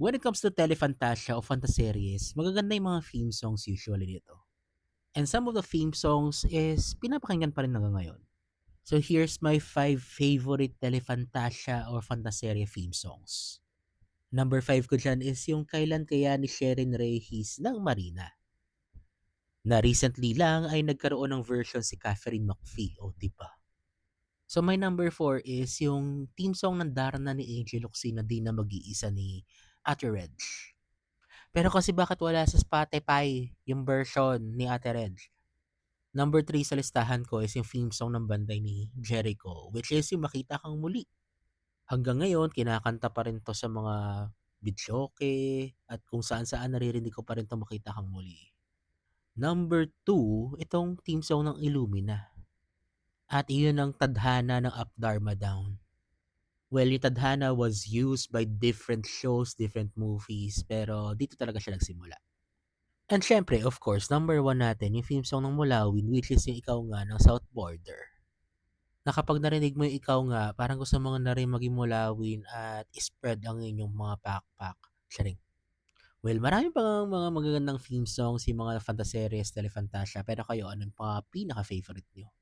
When it comes to Telefantasia o Fantaseries, magaganda yung mga theme songs usually dito. And some of the theme songs is pinapakinggan pa rin hanggang ngayon. So here's my 5 favorite Telefantasia or Fantaserie theme songs. Number 5 ko dyan is yung Kailan Kaya ni Sherin Rehis ng Marina. Na recently lang ay nagkaroon ng version si Catherine McPhee, o diba? So my number 4 is yung theme song ng Darna ni Angel Locsin na Di Na Mag-iisa ni Ate Reg. Pero kasi bakit wala sa Spotify yung version ni Ate Reg? Number 3 sa listahan ko is yung theme song ng Banday ni Jericho, which is yung Makita Kang Muli. Hanggang ngayon, kinakanta pa rin 'to sa mga videoke at kung saan-saan naririnig ko pa rin 'tong Makita Kang Muli. Number 2, itong theme song ng Illumina at iyon ang Tadhana ng Up Dharma Down. Well, yung Tadhana was used by different shows, different movies, pero dito talaga siya nagsimula. And siyempre, of course, number 1 natin yung theme song ng Mulawin, which is yung Ikaw Nga ng South Border. Na kapag narinig mo yung Ikaw Nga, parang gusto mo na rin maging mulawin at spread ang inyong mga pakpak. Charing. Well, marami pang mga magagandang theme songs, yung mga fantaseries, Telefantasia, pero kayo, anong mga pinaka-favorite nyo?